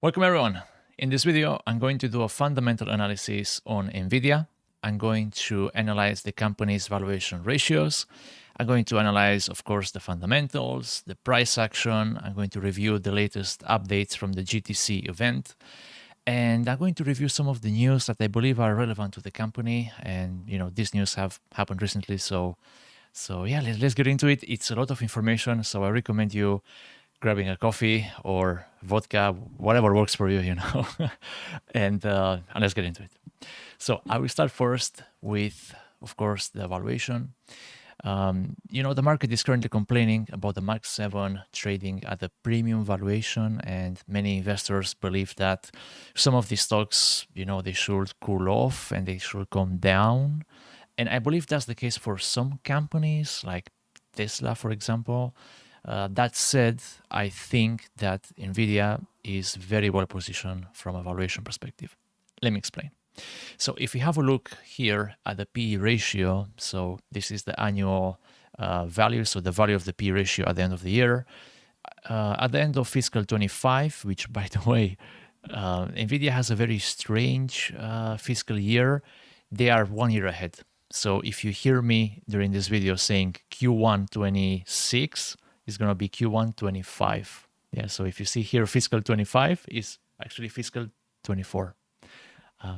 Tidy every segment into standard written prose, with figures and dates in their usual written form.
Welcome everyone. In this video, I'm going to do a fundamental analysis on NVIDIA. I'm going to analyze the company's valuation ratios. I'm going to analyze, of course, the fundamentals, the price action. I'm going to review the latest updates from the GTC event. And I'm going to review some of the news that I believe are relevant to the company. And, these news have happened recently. So yeah, let's get into it. It's a lot of information. So I recommend you grabbing a coffee or vodka, whatever works for you, and let's get into it. So I will start first with, of course, the valuation. The market is currently complaining about the Mark 7 trading at a premium valuation, and many investors believe that some of these stocks, they should cool off and they should come down. And I believe that's the case for some companies like Tesla, for example. That said, I think that NVIDIA is very well positioned from a valuation perspective. Let me explain. So if we have a look here at the PE ratio, so this is the annual value, so the value of the PE ratio at the end of the year. At the end of fiscal 25, which, by the way, NVIDIA has a very strange fiscal year. They are 1 year ahead. So if you hear me during this video saying Q1 26, is going to be Q1 25. Yeah, so if you see here, fiscal 25 is actually fiscal 24.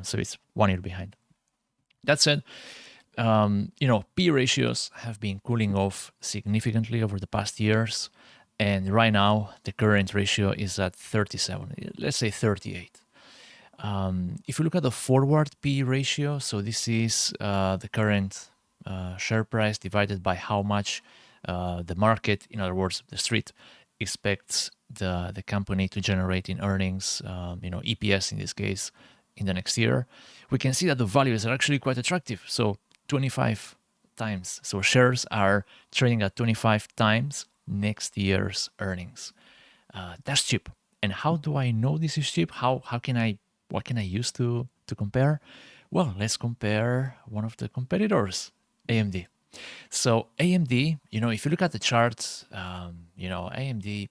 So it's 1 year behind. That said, P ratios have been cooling off significantly over the past years. And right now, the current ratio is at 37, let's say 38. If you look at the forward P ratio, so this is the current share price divided by how much the market, in other words, the street, expects the company to generate in earnings, EPS in this case, in the next year, we can see that the values are actually quite attractive. So 25 times. So shares are trading at 25 times next year's earnings. That's cheap. And how do I know this is cheap? What can I use to compare? Well, let's compare one of the competitors, AMD. So AMD, if you look at the charts, AMD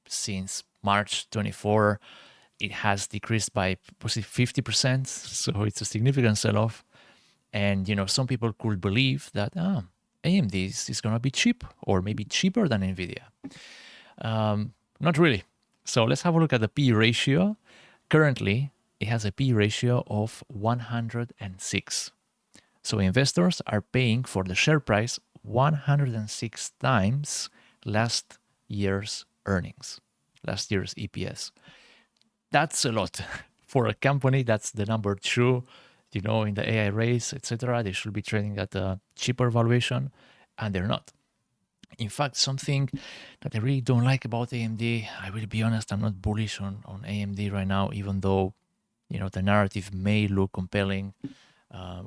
since March 24, it has decreased by 50%. So it's a significant sell-off. And, some people could believe that AMD is going to be cheap or maybe cheaper than NVIDIA. Not really. So let's have a look at the P ratio. Currently, it has a P ratio of 106. So investors are paying for the share price 106 times last year's earnings, last year's EPS. That's a lot for a company that's the number 2, in the AI race, etc. They should be trading at a cheaper valuation, and they're not. In fact, something that I really don't like about AMD, I will be honest, I'm not bullish on AMD right now, even though, the narrative may look compelling.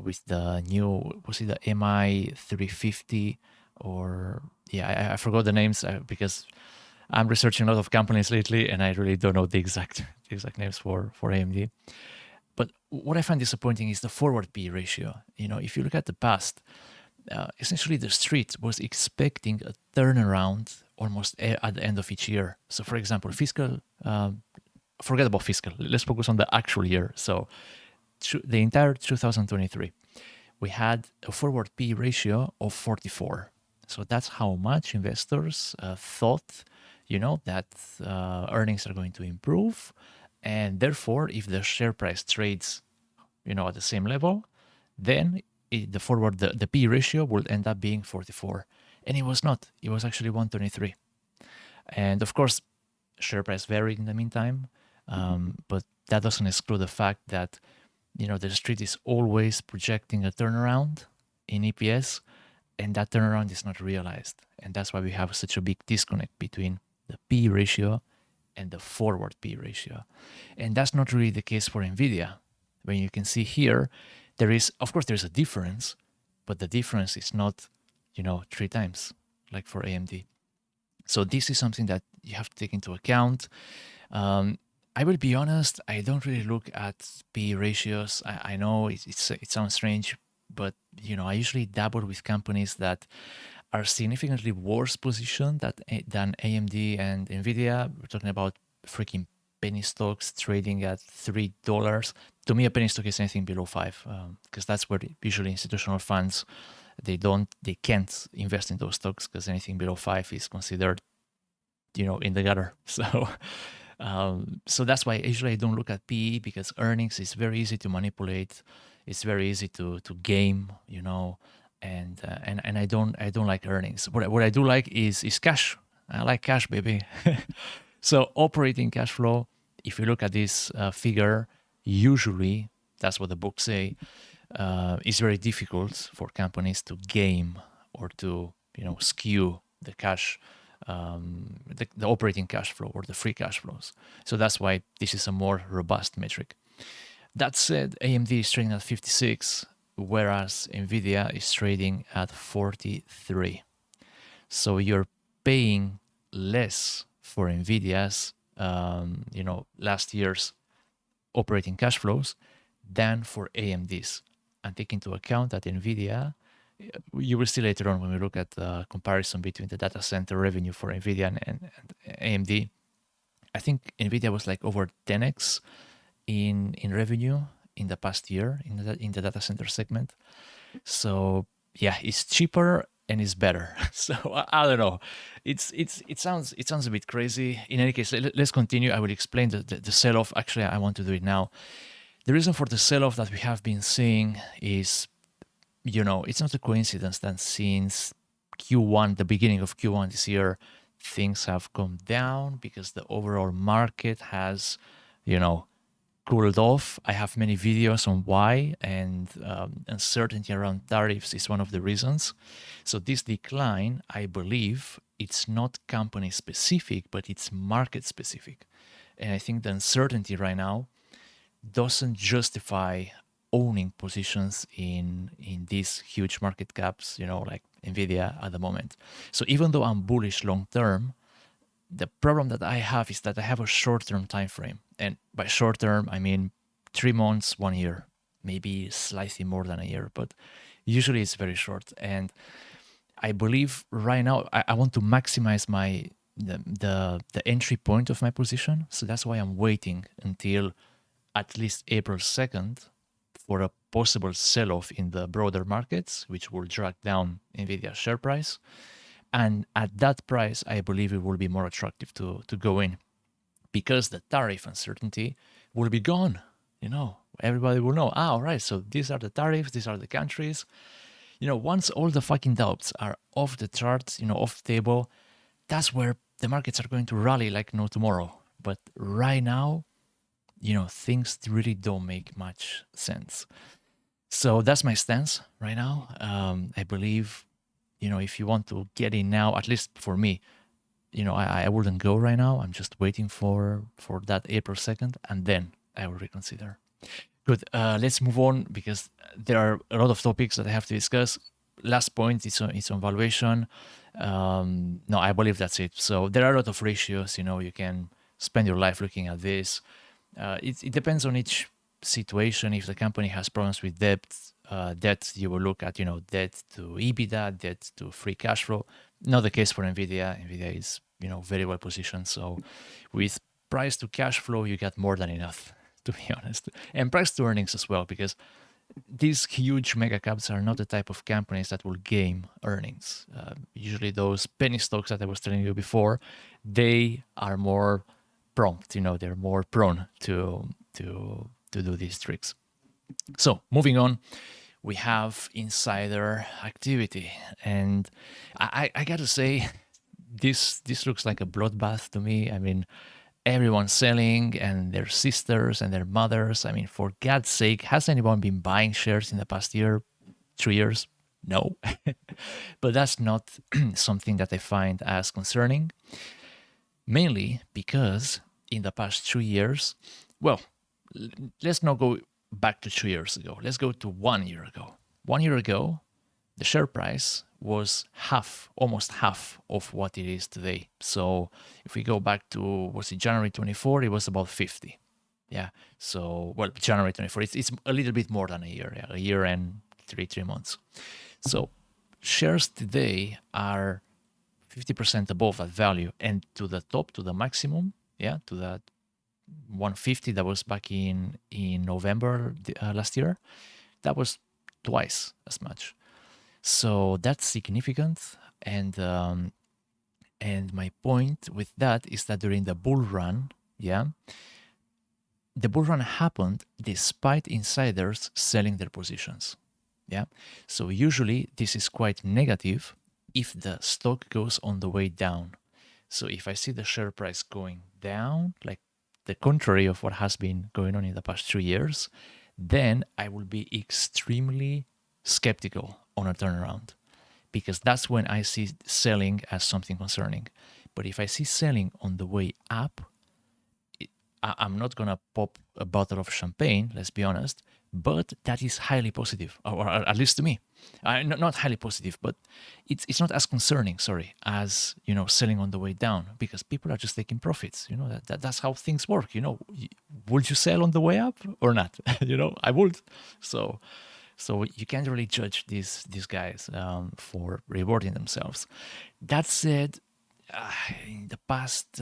With the new, was it the MI350 or I forgot the names because I'm researching a lot of companies lately and I really don't know the exact names for AMD. But what I find disappointing is the forward P ratio. If you look at the past, essentially the street was expecting a turnaround almost at the end of each year. So for example, forget about fiscal. Let's focus on the actual year. So the entire 2023, we had a forward P ratio of 44. So that's how much investors thought, that earnings are going to improve. And therefore, if the share price trades, at the same level, then the P ratio will end up being 44. And it was not. It was actually 123. And of course, share price varied in the meantime. But that doesn't exclude the fact that the street is always projecting a turnaround in EPS, and that turnaround is not realized. And that's why we have such a big disconnect between the P ratio and the forward P ratio. And that's not really the case for NVIDIA. When you can see here, there's a difference, but the difference is not, 3 times like for AMD. So this is something that you have to take into account. I will be honest, I don't really look at P ratios. I know it sounds strange, but I usually dabble with companies that are significantly worse positioned than AMD and NVIDIA. We're talking about freaking penny stocks trading at $3. To me, a penny stock is anything below five, because that's where usually institutional funds they can't invest in those stocks, because anything below five is considered, in the gutter. So that's why usually I don't look at PE, because earnings is very easy to manipulate. It's very easy to game, and I don't like earnings. What I do like is cash. I like cash, baby. So operating cash flow, if you look at this figure, usually that's what the books say. It's very difficult for companies to game or to skew the cash, the operating cash flow or the free cash flows. So that's why this is a more robust metric. That said, AMD is trading at 56, whereas NVIDIA is trading at 43. So you're paying less for NVIDIA's, last year's operating cash flows than for AMD's. And take into account that NVIDIA, you will see later on when we look at the comparison between the data center revenue for NVIDIA and AMD. I think NVIDIA was like over 10x in revenue in the past year in the data center segment. So yeah, it's cheaper and it's better. So I don't know. It sounds a bit crazy. In any case, let's continue. I will explain the sell-off. Actually, I want to do it now. The reason for the sell-off that we have been seeing is, it's not a coincidence that since Q1, the beginning of Q1 this year, things have come down because the overall market has, cooled off. I have many videos on why, and uncertainty around tariffs is one of the reasons. So this decline, I believe, it's not company specific, but it's market specific. And I think the uncertainty right now doesn't justify owning positions in these huge market caps, like NVIDIA at the moment. So even though I'm bullish long term, the problem that I have is that I have a short-term time frame. And by short-term, I mean 3 months, 1 year, maybe slightly more than a year, but usually it's very short. And I believe right now I want to maximize the entry point of my position. So that's why I'm waiting until at least April 2nd for a possible sell-off in the broader markets, which will drag down NVIDIA's share price. And at that price, I believe it will be more attractive to go in, because the tariff uncertainty will be gone. Everybody will know, all right, so these are the tariffs, these are the countries. Once all the fucking doubts are off the charts, off the table, that's where the markets are going to rally like no tomorrow. But right now, things really don't make much sense. So that's my stance right now. I believe, if you want to get in now, at least for me, I wouldn't go right now. I'm just waiting for that April 2nd, and then I will reconsider. Good. Let's move on, because there are a lot of topics that I have to discuss. Last point is on valuation. No, I believe that's it. So there are a lot of ratios. You can spend your life looking at this. It depends on each situation. If the company has problems with debt, you will look at debt to EBITDA, debt to free cash flow. Not the case for NVIDIA. NVIDIA is very well positioned. So with price to cash flow, you get more than enough, to be honest, and price to earnings as well, because these huge mega caps are not the type of companies that will game earnings. Usually those penny stocks that I was telling you before, they are more prompt. They're more prone to do these tricks. So moving on, we have insider activity, and I gotta say, this looks like a bloodbath to me. I mean, everyone's selling, and their sisters and their mothers. I mean, for God's sake, has anyone been buying shares in the past year, 3 years? No. But that's not something that I find as concerning, mainly because in the past 2 years, well, let's not go back to 2 years ago. Let's go to 1 year ago. 1 year ago, the share price was almost half of what it is today. So if we go back to, was it January 24, it was about 50. Yeah. So, well, January 24, it's a little bit more than a year. Yeah, a year and three months. So shares today are 50% above that value, and to the top, to the maximum, yeah, to that 150 that was back in November last year. That was twice as much. So that's significant. And my point with that is that during the bull run, yeah, the bull run happened despite insiders selling their positions. Yeah. So usually this is quite negative if the stock goes on the way down. So if I see the share price going down, like the contrary of what has been going on in the past 2 years, then I will be extremely skeptical on a turnaround, because that's when I see selling as something concerning. But if I see selling on the way up, I'm not going to pop a bottle of champagne, let's be honest, but that is highly positive, or at least to me. Not highly positive, but it's not as concerning, sorry, as, selling on the way down, because people are just taking profits. That's how things work. Would you sell on the way up or not? I would. So you can't really judge these guys for rewarding themselves. That said, in the past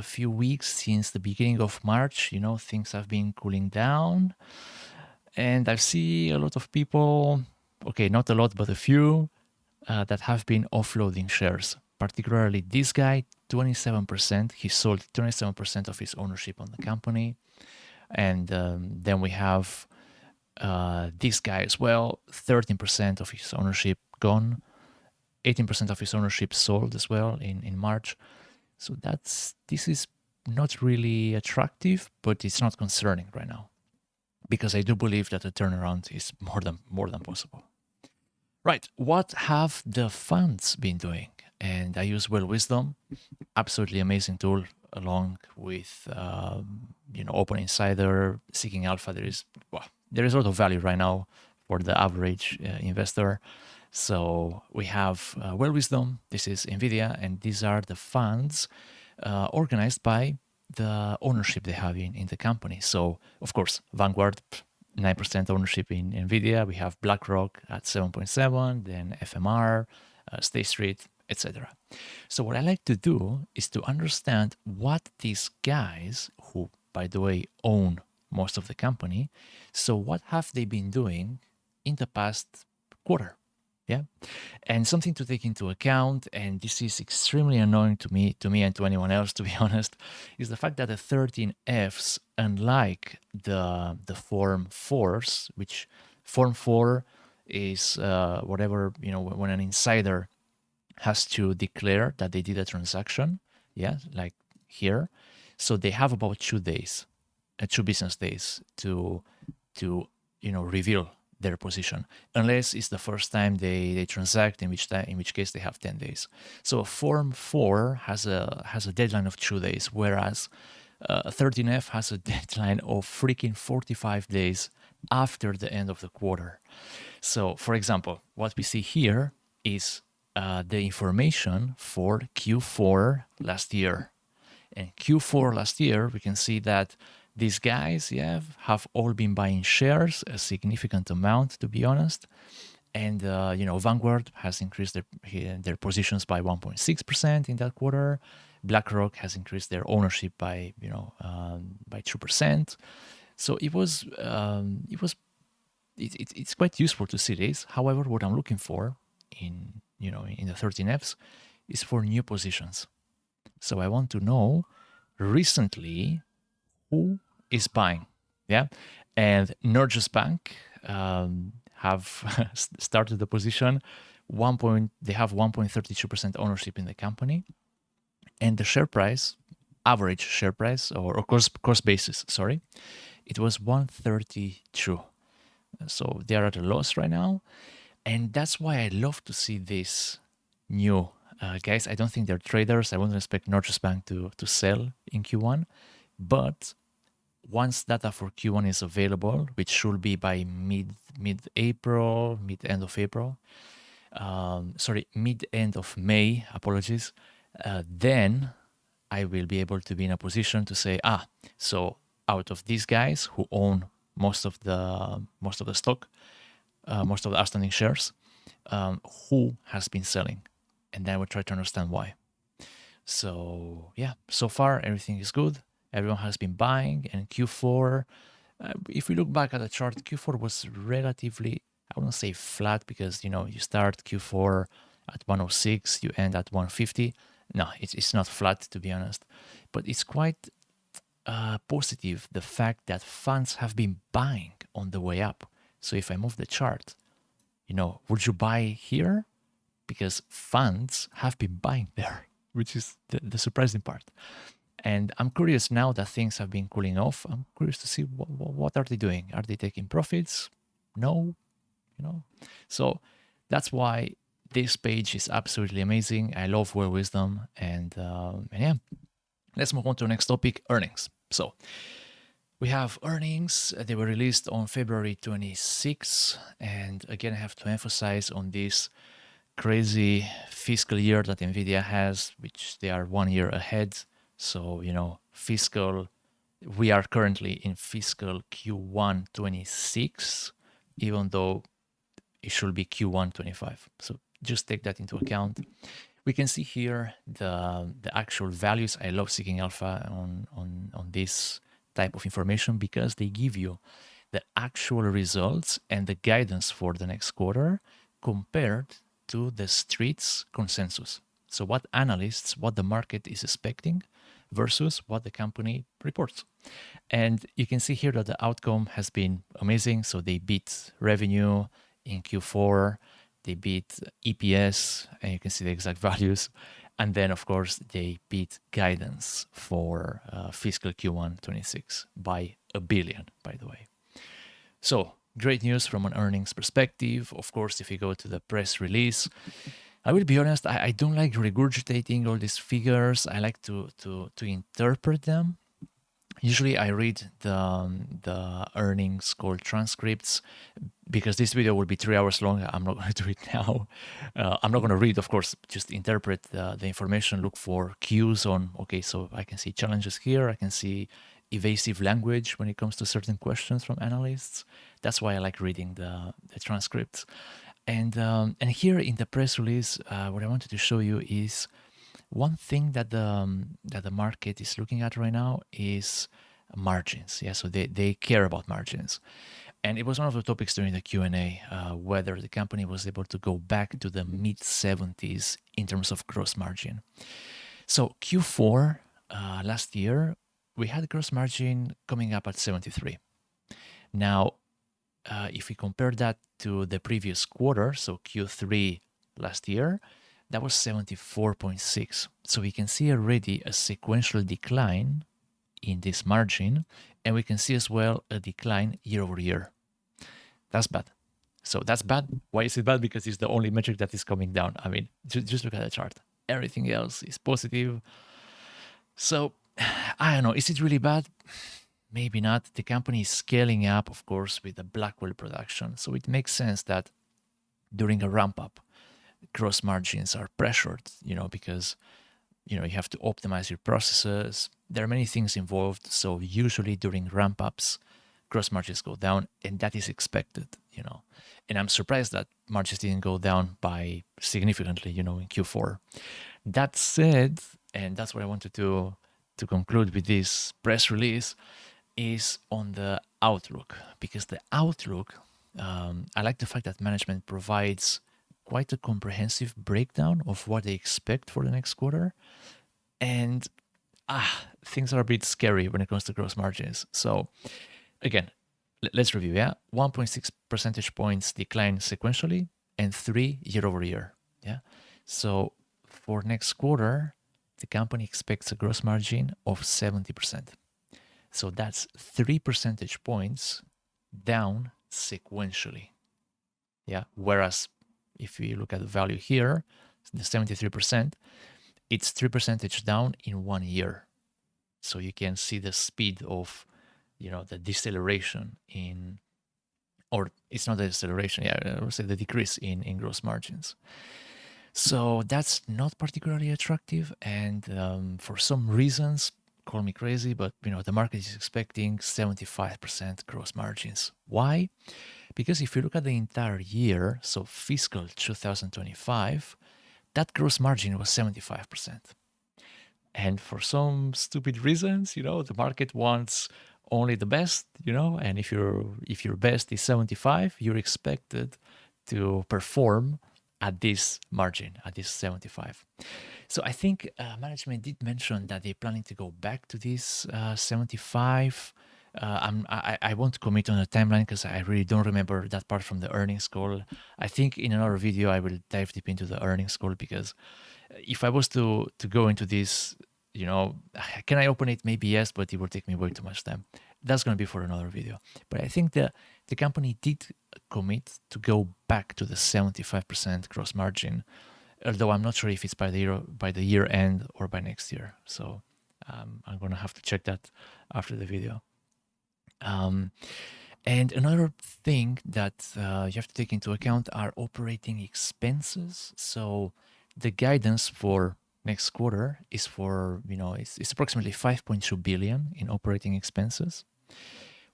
few weeks, since the beginning of March, things have been cooling down, and I see a lot of people, okay, not a lot, but a few, that have been offloading shares. Particularly this guy, 27%. He sold 27% of his ownership on the company, and then we have this guy as well, 13% of his ownership gone, 18% of his ownership sold as well in March. So this is not really attractive, but it's not concerning right now, because I do believe that a turnaround is more than possible. Right, what have the funds been doing? And I use Well Wisdom, absolutely amazing tool, along with Open Insider, Seeking Alpha. There is a lot of value right now for the average investor. So we have Well Wisdom, this is NVIDIA, and these are the funds organized by the ownership they have in the company. So, of course, Vanguard, 9% ownership in NVIDIA. We have BlackRock at 7.7%, then FMR, State Street, etc. So what I like to do is to understand what these guys, who, by the way, own most of the company, so what have they been doing in the past quarter? Yeah. And something to take into account, and this is extremely annoying to me and to anyone else, to be honest, is the fact that the 13Fs, unlike the Form 4s, which Form 4 is whatever, when an insider has to declare that they did a transaction, yeah, like here. So they have about 2 days, 2 business days to reveal their position, unless it's the first time they transact, in which case they have 10 days. So Form 4 has a deadline of 2 days, whereas 13F has a deadline of freaking 45 days after the end of the quarter. So, for example, what we see here is the information for Q4 last year. And Q4 last year, we can see that these guys, have all been buying shares, a significant amount, to be honest. And Vanguard has increased their positions by 1.6% in that quarter. BlackRock has increased their ownership by 2%. So it's quite useful to see this. However, what I'm looking for in the 13Fs is for new positions. So I want to know recently who is buying, yeah, and Norges Bank have started the position. They have 1.32% ownership in the company, and the share price, average share price or cost basis, sorry, it was 132. So they are at a loss right now, and that's why I love to see this new guys. I don't think they're traders. I wouldn't expect Norges Bank to sell in Q1, but once data for Q1 is available, which should be by mid-April, mid-end of April, mid-end of May, apologies, then I will be able to be in a position to say, so out of these guys who own most of the stock, most of the outstanding shares, who has been selling, and then we'll try to understand why. So yeah, so far everything is good. Everyone has been buying, and Q4, if we look back at the chart, Q4 was relatively, I wouldn't say flat because, you start Q4 at 106, you end at 150. No, it's not flat, to be honest, but it's quite positive, the fact that funds have been buying on the way up. So if I move the chart, would you buy here? Because funds have been buying there, which is the surprising part. And I'm curious now that things have been cooling off. I'm curious to see what are they doing? Are they taking profits? No, So that's why this page is absolutely amazing. I love Word Wisdom, and yeah, let's move on to the next topic: earnings. So we have earnings. They were released on February 26, and again, I have to emphasize on this crazy fiscal year that NVIDIA has, which they are 1 year ahead. So, we are currently in fiscal Q1 26, even though it should be Q1 25. So just take that into account. We can see here the actual values. I love seeking alpha on this type of information because they give you the actual results and the guidance for the next quarter compared to the street's consensus. So what the market is expecting versus what the company reports. And you can see here that the outcome has been amazing. So they beat revenue in Q4, they beat EPS, and you can see the exact values. And then, of course, they beat guidance for fiscal Q1 26 by $1 billion, by the way. So great news from an earnings perspective. Of course, if you go to the press release, I will be honest, I don't like regurgitating all these figures. I like to interpret them. Usually I read the earnings call transcripts because this video will be 3 hours long. I'm not going to do it now. I'm not going to read, of course, just interpret the information, look for cues on, okay, so I can see challenges here. I can see evasive language when it comes to certain questions from analysts. That's why I like reading the transcripts. And here in the press release, what I wanted to show you is one thing that the market is looking at right now is margins. Yeah, so they care about margins. And it was one of the topics during the Q&A, whether the company was able to go back to the mid-70s in terms of gross margin. So Q4 last year, we had gross margin coming up at 73. Now, if we compare that to the previous quarter, so Q3 last year, that was 74.6. So we can see already a sequential decline in this margin, and we can see as well a decline year over year. That's bad. So that's bad. Why is it bad? Because it's the only metric that is coming down. I mean, just look at the chart. Everything else is positive. So I don't know. Is it really bad? Maybe not. The company is scaling up, of course, with the Blackwell production. So it makes sense that during a ramp up, gross margins are pressured, because, you have to optimize your processes. There are many things involved. So usually during ramp ups, gross margins go down, and that is expected, And I'm surprised that margins didn't go down by significantly, in Q4. That said, and that's what I wanted to conclude with this press release, is on the outlook, because the outlook, I like the fact that management provides quite a comprehensive breakdown of what they expect for the next quarter. And things are a bit scary when it comes to gross margins. So again, let's review. 1.6 percentage points decline sequentially and 3 year over year. So for next quarter, the company expects a gross margin of 70%. So that's 3 percentage points down sequentially. Whereas if we look at the value here, the 73%, it's 3 percentage down in 1 year. So you can see the speed of, the deceleration or it's not the deceleration, I would say the decrease in gross margins. So that's not particularly attractive. And for some reasons, call me crazy, but the market is expecting 75% gross margins. Why? Because if you look at the entire year, so fiscal 2025, that gross margin was 75%. And for some stupid reasons, the market wants only the best, and if your best is 75, you're expected to perform at this margin, at this 75. So I think management did mention that they're planning to go back to this 75. I won't commit on a timeline because I really don't remember that part from the earnings call. I think in another video I will dive deep into the earnings call, because if I was to go into this, can I open it? Maybe yes, but it will take me way too much time. That's going to be for another video. But I think the company did commit to go back to the 75% gross margin, although I'm not sure if it's by the year end or by next year. So I'm going to have to check that after the video. And another thing that you have to take into account are operating expenses. So the guidance for next quarter is for, it's approximately 5.2 billion in operating expenses.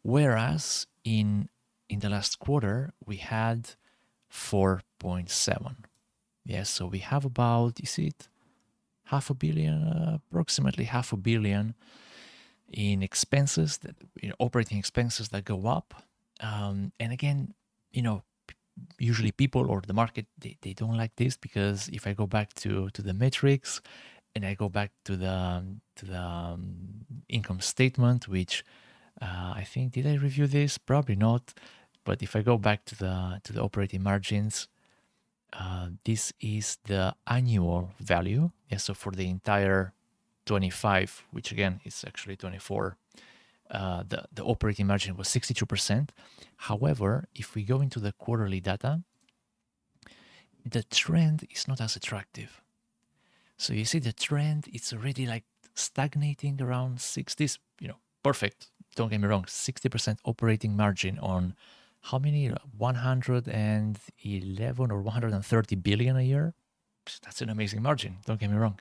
Whereas in the last quarter, we had 4.7. Yes, so we have about, is it half a billion, approximately half a billion in expenses, operating expenses that go up. And again, usually people or the market, they don't like this, because if I go back to the metrics and I go back to the income statement, which I think, did I review this? Probably not. But if I go back to the operating margins, this is the annual value. Yeah, so for the entire 25, which again is actually 24, the operating margin was 62%. However, if we go into the quarterly data, the trend is not as attractive. So you see the trend, it's already like stagnating around 60s, perfect. Don't get me wrong, 60% operating margin on how many? 111 or 130 billion a year? That's an amazing margin, don't get me wrong.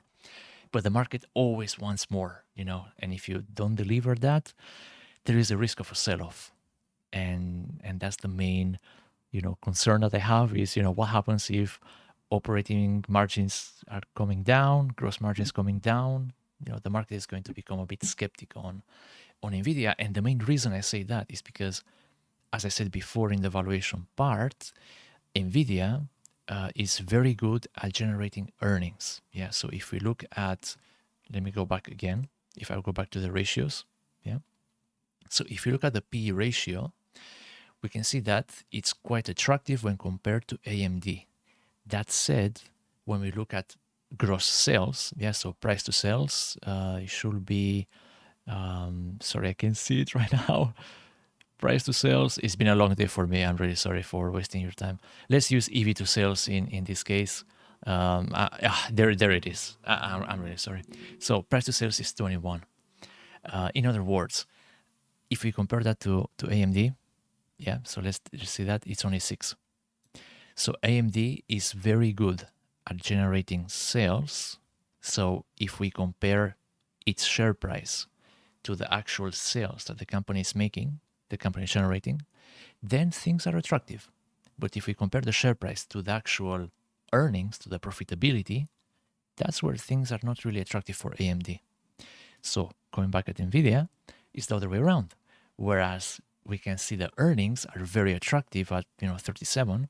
But the market always wants more, and if you don't deliver that, there is a risk of a sell-off. And that's the main, concern that I have is, what happens if operating margins are coming down, gross margins coming down? The market is going to become a bit skeptical on NVIDIA. And the main reason I say that is because, as I said before in the valuation part, NVIDIA is very good at generating earnings. Yeah, so if we look at, let me go back again. If I go back to the ratios, yeah. So if you look at the PE ratio, we can see that it's quite attractive when compared to AMD. That said, when we look at gross sales, yeah, so price to sales, it should be, sorry, I can see it right now. Price to sales, it's been a long day for me. I'm really sorry for wasting your time. Let's use EV to sales in this case. There it is. I'm really sorry. So price to sales is 21. In other words, if we compare that to AMD, yeah, so let's see that it's only 6. So AMD is very good at generating sales. So if we compare its share price to the actual sales that the company is making, the company is generating, then things are attractive. But if we compare the share price to the actual earnings, to the profitability, that's where things are not really attractive for AMD. So going back at NVIDIA, it's the other way around. Whereas we can see the earnings are very attractive at 37,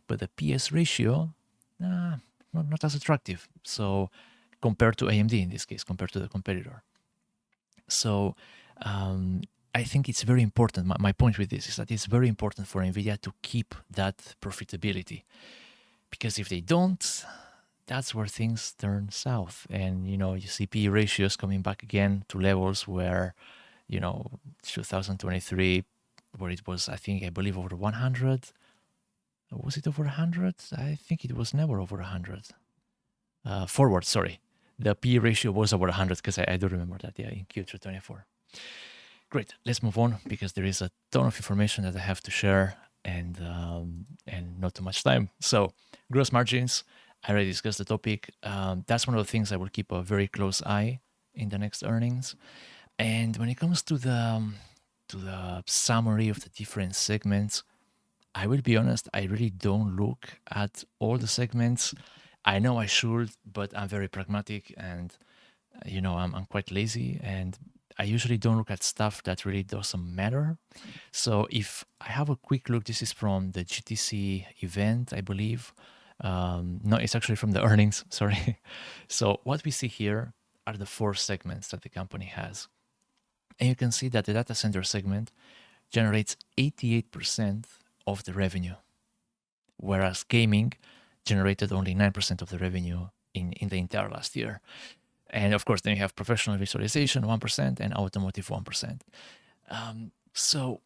but the PS ratio, not as attractive. So compared to AMD in this case, compared to the competitor. So I think it's very important. My point with this is that it's very important for NVIDIA to keep that profitability, because if they don't, that's where things turn south. And you see PE ratios coming back again to levels where 2023, where it was, I believe over 100. Was it over 100? I think it was never over 100. Forward, sorry. The PE ratio was over 100, because I do remember that, yeah, in Q3 24. Great, let's move on, because there is a ton of information that I have to share, and not too much time. So gross margins, I already discussed the topic. That's one of the things I will keep a very close eye in the next earnings. And when it comes to the summary of the different segments, I will be honest, I really don't look at all the segments. I know I should, but I'm very pragmatic, and I'm quite lazy, and I usually don't look at stuff that really doesn't matter. So if I have a quick look, this is from the GTC event, I believe. No, it's actually from the earnings, sorry. So what we see here are the four segments that the company has. And you can see that the data center segment generates 88% of the revenue, whereas gaming generated only 9% of the revenue in the entire last year. And of course, then you have professional visualization, 1%, and automotive, 1%. So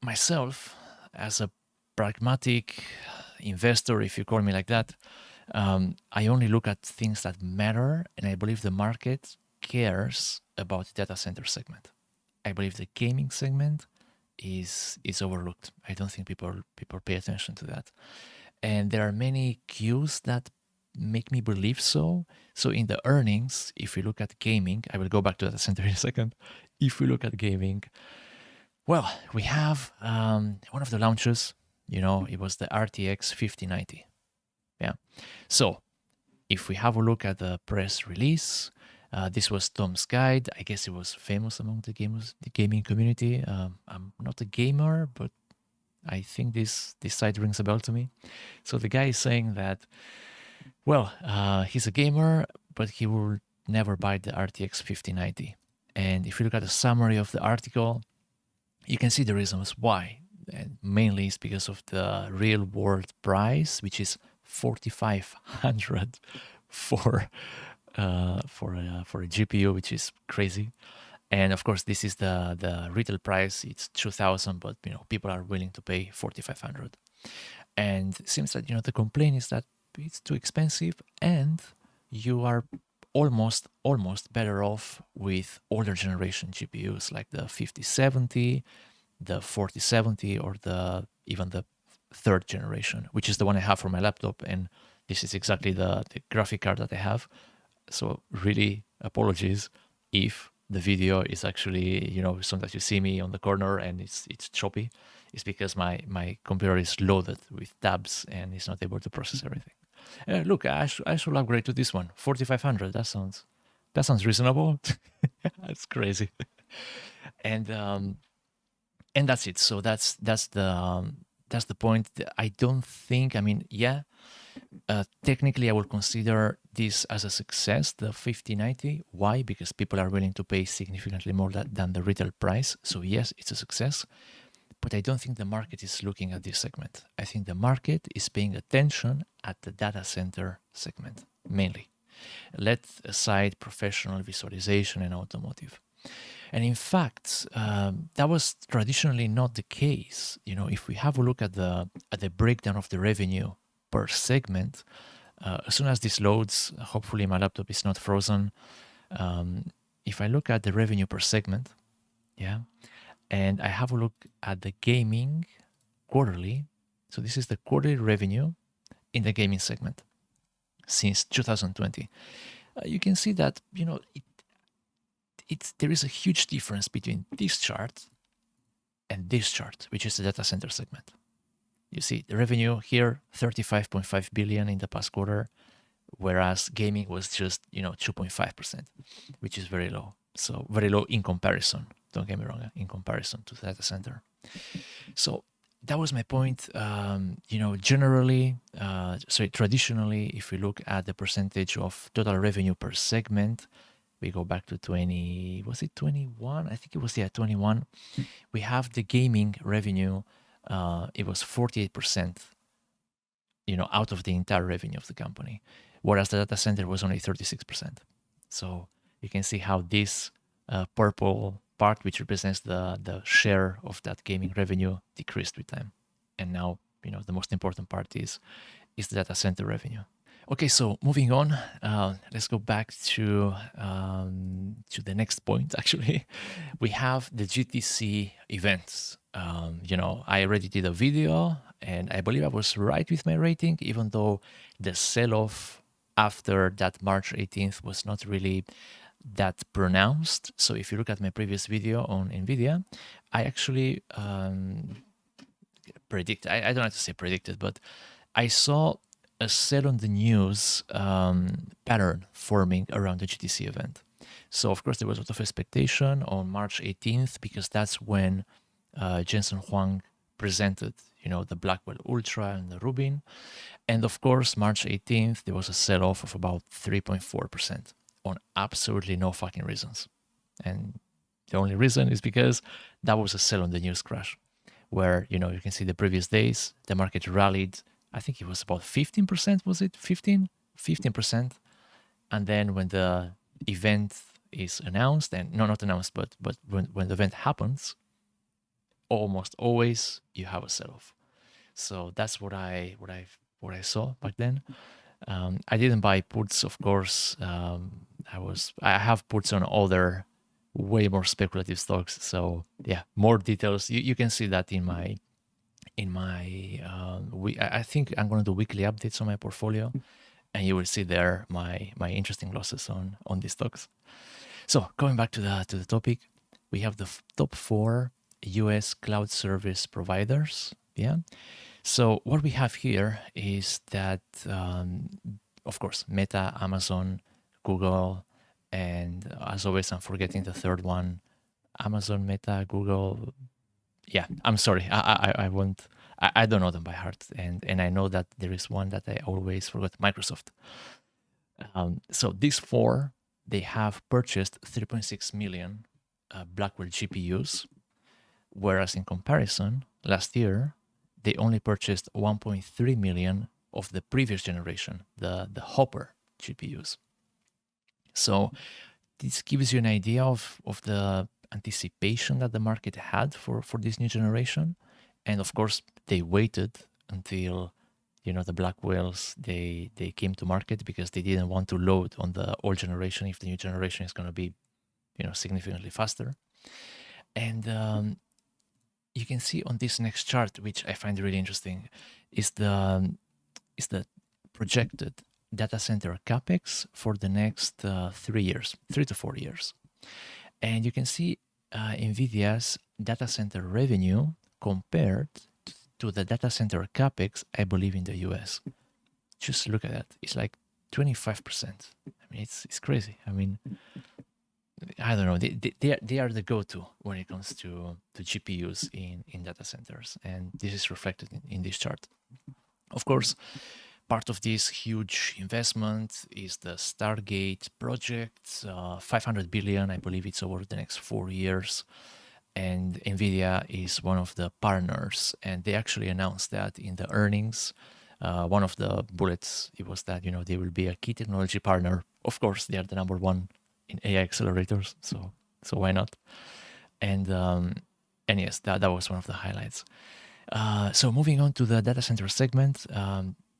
myself, as a pragmatic investor, if you call me like that, I only look at things that matter, and I believe the market cares about the data center segment. I believe the gaming segment is overlooked. I don't think people pay attention to that, and there are many cues that make me believe so. So in the earnings, if we look at gaming, I will go back to data center in a second. If we look at gaming, well, we have one of the launches. It was the RTX 5090. Yeah. So if we have a look at the press release, this was Tom's guide. I guess it was famous among the gaming community. I'm not a gamer, but I think this site rings a bell to me. So the guy is saying that, well, he's a gamer, but he will never buy the RTX 5090. And if you look at the summary of the article, you can see the reasons why. And mainly it's because of the real world price, which is 4,500 for a GPU, which is crazy. And of course, this is the retail price. It's 2,000, but people are willing to pay 4,500. And it seems that the complaint is that it's too expensive, and you are almost better off with older generation GPUs like the 5070, the 4070, or even the third generation, which is the one I have for my laptop, and this is exactly the graphic card that I have. So really, apologies if the video is actually, sometimes you see me on the corner and it's choppy. It's because my computer is loaded with tabs and it's not able to process everything. Look, I should upgrade to this one, 4,500. That sounds reasonable. That's crazy. And that's it. So that's the point. I don't think. I mean, yeah. Technically, I will consider this as a success, the 5090. Why? Because people are willing to pay significantly more than the retail price. So yes, it's a success. But I don't think the market is looking at this segment. I think the market is paying attention at the data center segment, mainly. Let aside professional visualization and automotive. And in fact, that was traditionally not the case. If we have a look at the breakdown of the revenue per segment, as soon as this loads, hopefully my laptop is not frozen. If I look at the revenue per segment, yeah, and I have a look at the gaming quarterly. So this is the quarterly revenue in the gaming segment since 2020. You can see that there is a huge difference between this chart and this chart, which is the data center segment. You see the revenue here, 35.5 billion in the past quarter, whereas gaming was just 2.5%, which is very low. So very low in comparison. Don't get me wrong, in comparison to the data center. So that was my point. Traditionally, if we look at the percentage of total revenue per segment, we go back to was it 21? I think it was 21. We have the gaming revenue. It was 48%, out of the entire revenue of the company, whereas the data center was only 36%. So you can see how this purple part, which represents the share of that gaming revenue, decreased with time. And now, the most important part is the data center revenue. Okay, so moving on, let's go back to the next point. Actually, we have the GTC events. I already did a video, and I believe I was right with my rating, even though the sell-off after that March 18th was not really that pronounced. So if you look at my previous video on NVIDIA, I actually predicted, I don't have to say predicted, but I saw a sell on the news pattern forming around the GTC event. So of course there was a lot of expectation on March 18th because that's when Jensen Huang presented, the Blackwell Ultra and the Rubin. And of course, March 18th, there was a sell-off of about 3.4% on absolutely no fucking reasons. And the only reason is because that was a sell on the news crash, where, you can see the previous days, the market rallied, I think it was about 15%, was it? 15%. And then when the event is announced, and no, not announced, but when the event happens, almost always you have a sell-off. So that's what I saw back then. I didn't buy puts, of course. I have puts on other way more speculative stocks. So yeah, more details. You can see that in my I think I'm going to do weekly updates on my portfolio, and you will see there my interesting losses on these stocks. So going back to the topic, we have the top 4 US cloud service providers. Yeah. So what we have here is that, of course, Meta, Amazon, Google, and as always, I'm forgetting the third one, Amazon, Meta, Google. Yeah, I'm sorry. I won't. I don't know them by heart, and I know that there is one that I always forgot, Microsoft. So these 4, they have purchased 3.6 million Blackwell GPUs, whereas in comparison, last year, they only purchased 1.3 million of the previous generation, the Hopper GPUs. So this gives you an idea of the anticipation that the market had for this new generation. And of course, they waited until, the Blackwells, they came to market because they didn't want to load on the old generation if the new generation is going to be, significantly faster. And you can see on this next chart, which I find really interesting, is the projected data center capex for the next 3 to 4 years. And you can see NVIDIA's data center revenue compared to the data center capex, I believe, in the US. Just look at that. It's like 25%. I mean, it's crazy. I mean, I don't know. They are the go-to when it comes to GPUs in data centers, and this is reflected in this chart. Of course, part of this huge investment is the Stargate project, 500 billion, I believe it's over the next 4 years, and NVIDIA is one of the partners, and they actually announced that in the earnings. One of the bullets, it was that, they will be a key technology partner. Of course, they are the number one in AI accelerators, so why not? And yes, that was one of the highlights. So moving on to the data center segment,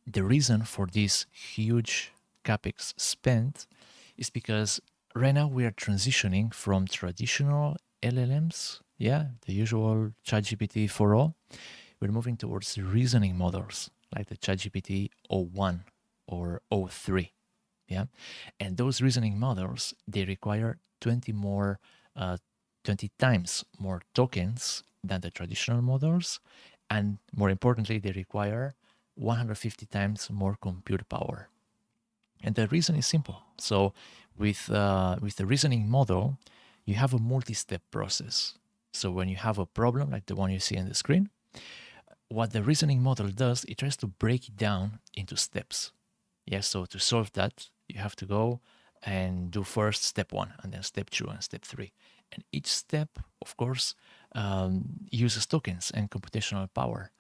the reason for this huge capex spend is because right now we are transitioning from traditional LLMs, the usual ChatGPT 4.0. We're moving towards reasoning models like the ChatGPT 0.1 or 0.3. Yeah, and those reasoning models, they require 20 times more tokens than the traditional models, and more importantly, they require 150 times more compute power. And the reason is simple. So with the reasoning model, you have a multi-step process. So when you have a problem like the one you see on the screen, what the reasoning model does, it tries to break it down into steps. Yes, so to solve that, you have to go and do first step 1, and then step 2, and step 3. And each step, of course, uses tokens and computational power.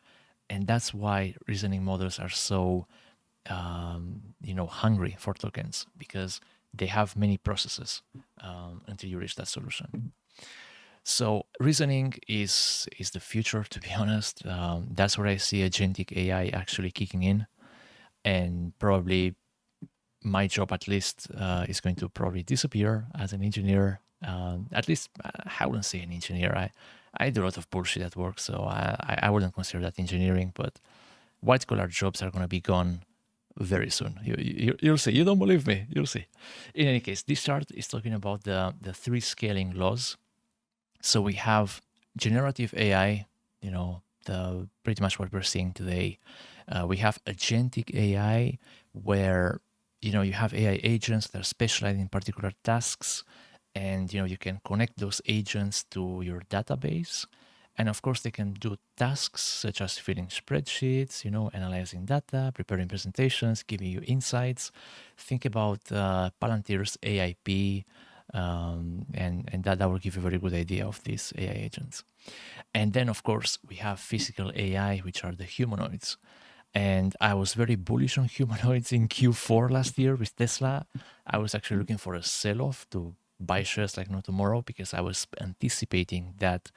And that's why reasoning models are so, hungry for tokens, because they have many processes until you reach that solution. So reasoning is the future, to be honest. That's where I see agentic AI actually kicking in. And probably my job, at least, is going to probably disappear as an engineer. At least, I wouldn't say an engineer. I do a lot of bullshit at work, so I wouldn't consider that engineering. But white-collar jobs are going to be gone very soon. You'll see. You don't believe me? You'll see. In any case, this chart is talking about the 3 scaling laws. So we have generative AI, pretty much what we're seeing today. We have agentic AI, where you have AI agents that are specialized in particular tasks, and you can connect those agents to your database. And of course, they can do tasks such as filling spreadsheets, analyzing data, preparing presentations, giving you insights. Think about Palantir's AIP, and that will give you a very good idea of these AI agents. And then, of course, we have physical AI, which are the humanoids. And I was very bullish on humanoids in Q4 last year with Tesla. I was actually looking for a sell-off to buy shares like no tomorrow, because I was anticipating that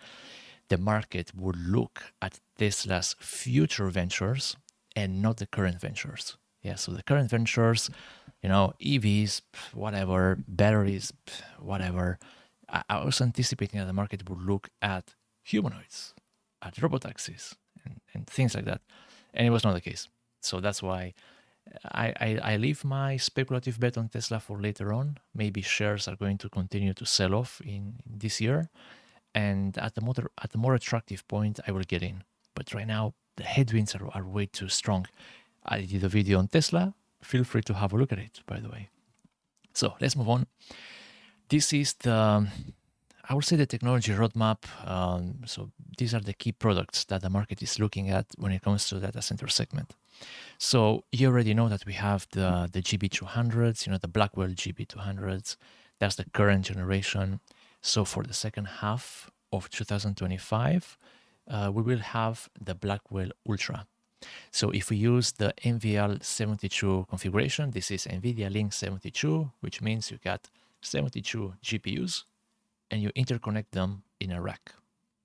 the market would look at Tesla's future ventures and not the current ventures. Yeah, so the current ventures, EVs, whatever, batteries, whatever. I was anticipating that the market would look at humanoids, at robotaxis, and things like that. And it was not the case. So that's why I leave my speculative bet on Tesla for later on. Maybe shares are going to continue to sell off in this year. And at the more attractive point, I will get in. But right now, the headwinds are way too strong. I did a video on Tesla. Feel free to have a look at it, by the way. So let's move on. This is I would say the technology roadmap. So these are the key products that the market is looking at when it comes to the data center segment. So you already know that we have the GB200s, the Blackwell GB200s. That's the current generation. So for the second half of 2025, we will have the Blackwell Ultra. So if we use the NVL72 configuration, this is NVIDIA Link 72, which means you got 72 GPUs and you interconnect them in a rack.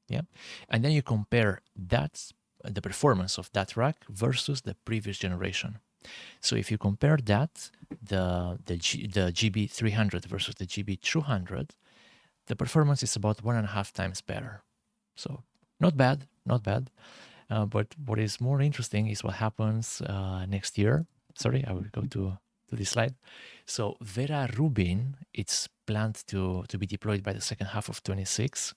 Yeah. And then you compare the performance of that rack versus the previous generation. So if you compare that, the GB300 versus the GB200, the performance is about 1.5 times better. So not bad, not bad. But what is more interesting is what happens next year. Sorry, I will go to this slide. So Vera Rubin, it's planned to be deployed by the second half of 26.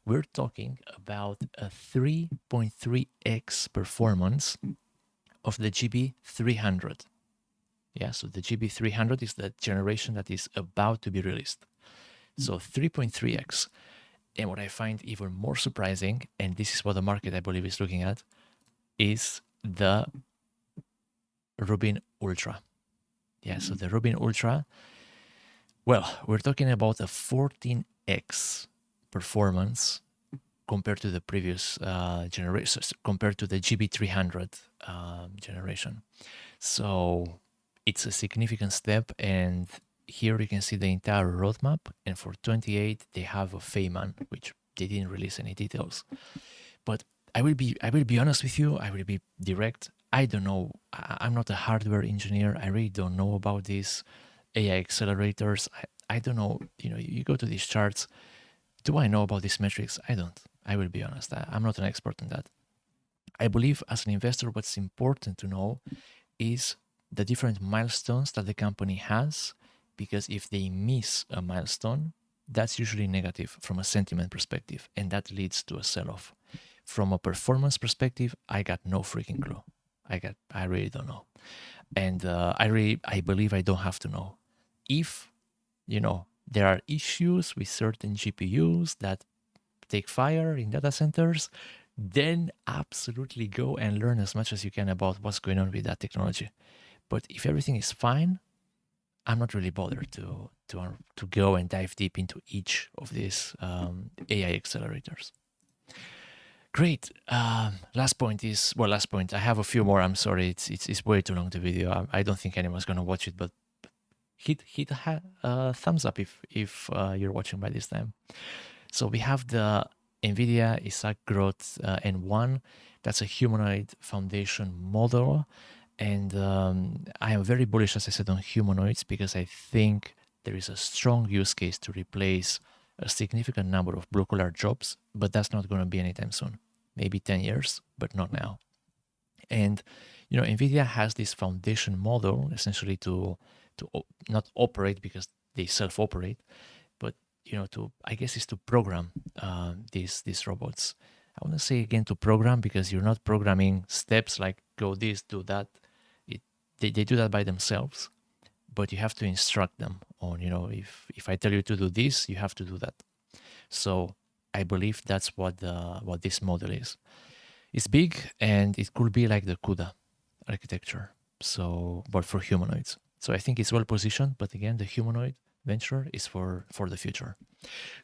We're talking about a 3.3x performance of the GB300. Yeah, so the GB300 is the generation that is about to be released. So 3.3x. And what I find even more surprising, and this is what the market, I believe, is looking at, is the Rubin Ultra. Yeah, so the Rubin Ultra, well, we're talking about a 14x performance compared to the previous generation, compared to the GB300 generation. So it's a significant step, and here you can see the entire roadmap, and for 28 they have a Feynman, which they didn't release any details. But I will be honest with you. I will be direct. I don't know. I'm not a hardware engineer. I really don't know about these AI accelerators. I don't know. You go to these charts. Do I know about these metrics? I don't. I will be honest. I'm not an expert in that. I believe as an investor, what's important to know is the different milestones that the company has, because if they miss a milestone, that's usually negative from a sentiment perspective, and that leads to a sell-off. From a performance perspective, I got no freaking clue. I really don't know. And I believe I don't have to know. If, there are issues with certain GPUs that take fire in data centers, then absolutely go and learn as much as you can about what's going on with that technology. But if everything is fine, I'm not really bothered to go and dive deep into each of these AI accelerators. Great. Last point. I have a few more. I'm sorry. It's way too long, the video. I don't think anyone's gonna watch it, but hit a thumbs up if you're watching by this time. So we have the NVIDIA Isaac Growth N1. That's a humanoid foundation model. And I am very bullish, as I said, on humanoids, because I think there is a strong use case to replace a significant number of blue-collar jobs, but that's not going to be anytime soon. Maybe 10 years, but not now. And, NVIDIA has this foundation model essentially to not operate, because they self-operate, but, is to program these robots. I want to say again to program, because you're not programming steps like go this, do that. They do that by themselves. but you have to instruct them on, if I tell you to do this, you have to do that. So I believe that's what this model is. It's big, and it could be like the CUDA architecture, so but for humanoids. So I think it's well positioned, but again, the humanoid venture is for the future.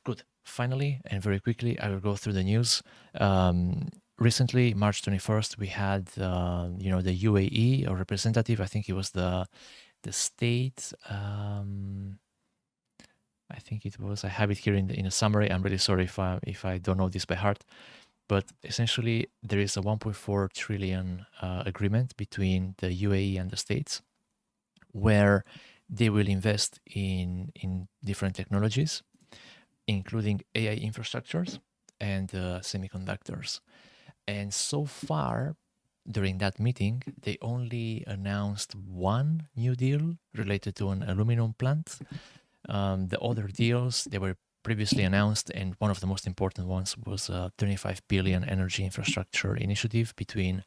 Good. Finally, and very quickly, I will go through the news. Recently, March 21st, we had the UAE, or representative. I think it was the state. I think it was. I have it here in a summary. I'm really sorry if I don't know this by heart. But essentially, there is a 1.4 trillion agreement between the UAE and the States, where they will invest in different technologies, including AI infrastructures and semiconductors. And so far, during that meeting, they only announced one new deal related to an aluminum plant. The other deals, they were previously announced, and one of the most important ones was a 25 billion energy infrastructure initiative between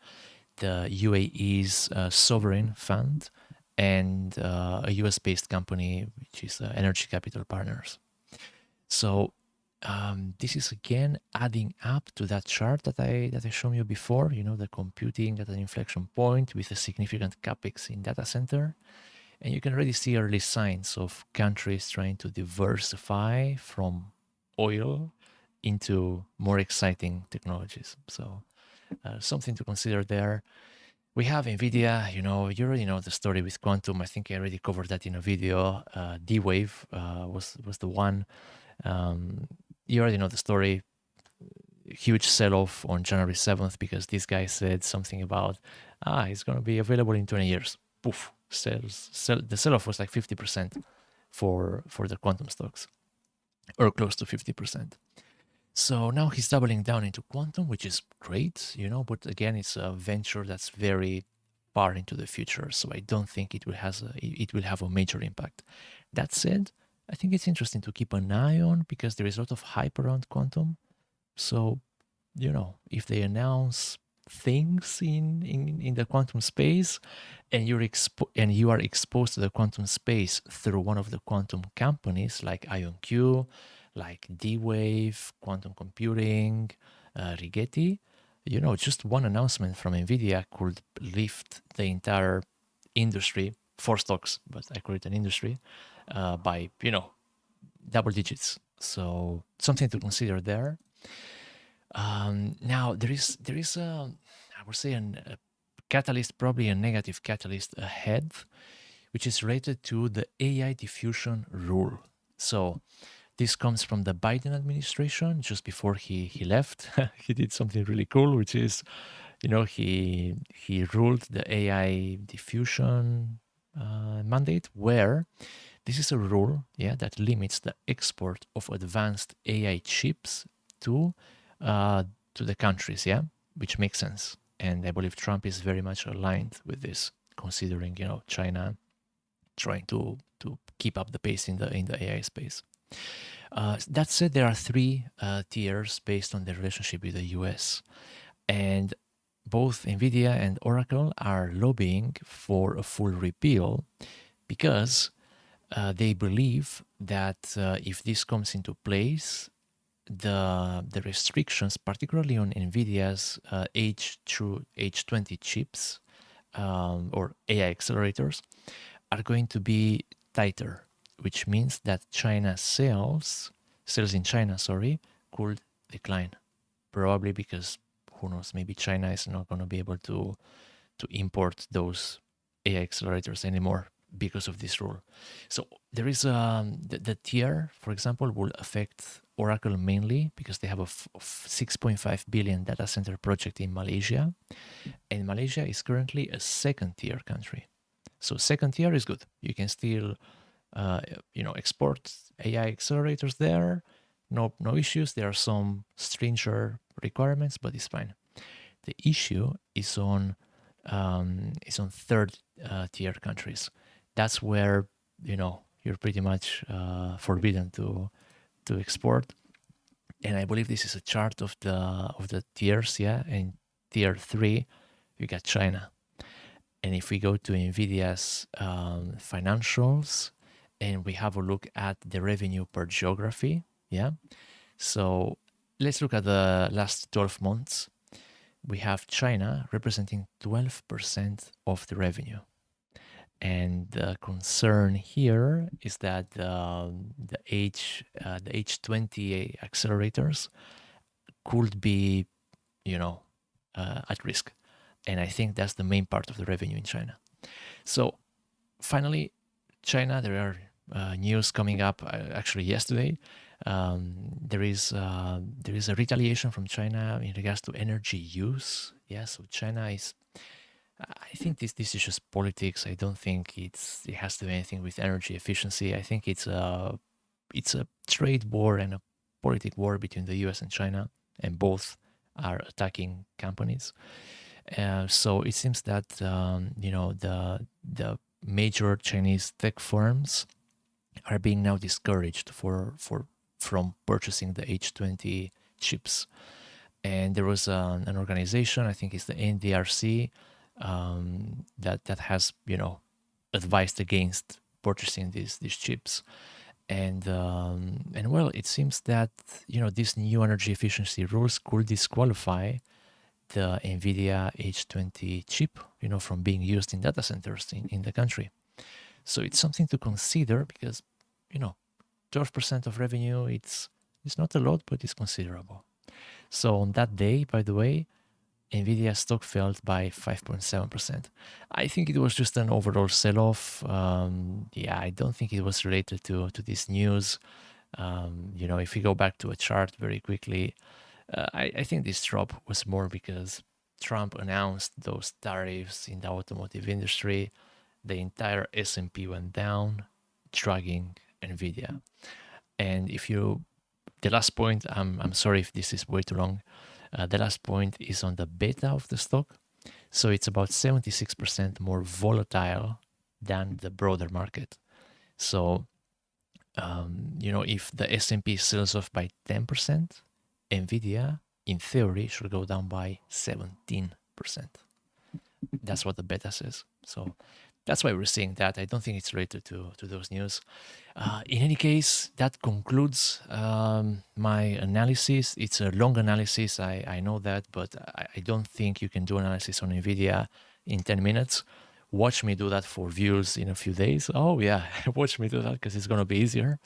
the UAE's sovereign fund and a US-based company, which is Energy Capital Partners. So this is again adding up to that chart that I shown you before. The computing at an inflection point with a significant capex in data center. And you can already see early signs of countries trying to diversify from oil into more exciting technologies. So something to consider there. We have NVIDIA, you already know the story with quantum. I think I already covered that in a video. D-Wave was the one. You already know the story. Huge sell-off on January 7th because this guy said something about, it's going to be available in 20 years. Poof. The sell-off was like 50% for the quantum stocks, or close to 50%. So now he's doubling down into quantum, which is great, but again, it's a venture that's very far into the future. So I don't think it will have a major impact. That said, I think it's interesting to keep an eye on because there is a lot of hype around quantum. So, if they announce things in the quantum space and you are exposed to the quantum space through one of the quantum companies like IonQ, like D-Wave, quantum computing, Rigetti, just one announcement from NVIDIA could lift the entire industry, 4 stocks, but I call it an industry, by, double digits. So something to consider there. Now there is I would say a catalyst, probably a negative catalyst ahead, which is related to the AI diffusion rule. So this comes from the Biden administration. Just before he left, he did something really cool, which is, he ruled the AI diffusion mandate, where this is a rule, that limits the export of advanced AI chips to the countries, which makes sense. And I believe Trump is very much aligned with this, considering China trying to keep up the pace in the AI space. That said, there are 3 tiers based on the relationship with the US, and both NVIDIA and Oracle are lobbying for a full repeal because they believe that if this comes into place, the restrictions, particularly on NVIDIA's H20 chips or AI accelerators, are going to be tighter, which means that sales in China, could decline. Probably because, who knows, maybe China is not going to be able to import those AI accelerators anymore because of this rule. So there is the tier, for example, will affect Oracle mainly because they have a 6.5 billion data center project in Malaysia, and Malaysia is currently a 2nd tier country. So 2nd tier is good. You can still export AI accelerators there. No issues. There are some stringent requirements, but it's fine. The issue is on 3rd tier countries. That's where you're pretty much forbidden to export. And I believe this is a chart of the tiers, and tier 3, you got China. And if we go to NVIDIA's financials and we have a look at the revenue per geography, yeah. So let's look at the last 12 months. We have China representing 12% of the revenue. And the concern here is that the H20 accelerators could be, at risk. And I think that's the main part of the revenue in China. So finally, China, there are news coming up actually yesterday. There is a retaliation from China in regards to energy use. Yeah, so China is, I think this is just politics. I don't think it has to do anything with energy efficiency. I think it's a trade war and a politic war between the US and China, and both are attacking companies. So it seems that the major Chinese tech firms are being now discouraged from purchasing the H20 chips. And there was an organization, I think it's the NDRC, that has advised against purchasing these chips. And well, it seems that these new energy efficiency rules could disqualify the NVIDIA H20 chip, from being used in data centers in the country. So it's something to consider because, 12% of revenue, it's not a lot, but it's considerable. So on that day, by the way, NVIDIA stock fell by 5.7%. I think it was just an overall sell-off. I don't think it was related to this news. If we go back to a chart very quickly, I think this drop was more because Trump announced those tariffs in the automotive industry. The entire S&P went down, dragging NVIDIA. And the last point, I'm sorry if this is way too long. The last point is on the beta of the stock. So it's about 76% more volatile than the broader market. So, if the S&P sells off by 10%, NVIDIA, in theory, should go down by 17%. That's what the beta says. So that's why we're seeing that. I don't think it's related to those news. In any case, that concludes my analysis. It's a long analysis, I know that, but I don't think you can do analysis on NVIDIA in 10 minutes. Watch me do that for views in a few days. Oh yeah, watch me do that because it's going to be easier.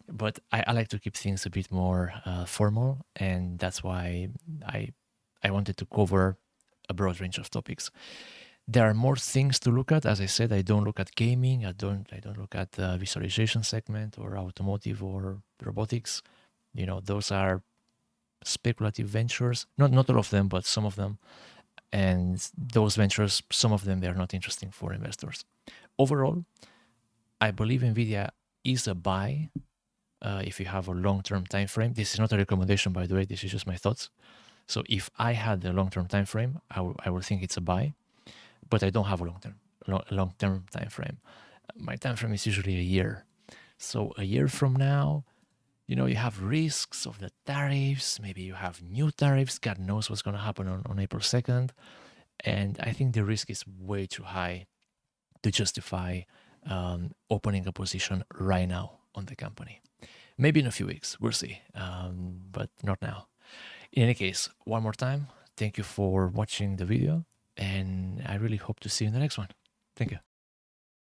But I like to keep things a bit more formal, and that's why I wanted to cover a broad range of topics. There are more things to look at. As I said, I don't look at gaming. I don't look at the visualization segment or automotive or robotics. Those are speculative ventures. Not all of them, but some of them. And those ventures, some of them, they're not interesting for investors. Overall, I believe NVIDIA is a buy if you have a long-term time frame. This is not a recommendation, by the way. This is just my thoughts. So if I had a long-term time frame, I would think it's a buy. But I don't have a long-term time frame. My time frame is usually a year. So a year from now, you have risks of the tariffs. Maybe you have new tariffs. God knows what's going to happen on April 2nd. And I think the risk is way too high to justify opening a position right now on the company. Maybe in a few weeks, we'll see, but not now. In any case, one more time, thank you for watching the video, and I really hope to see you in the next one. Thank you.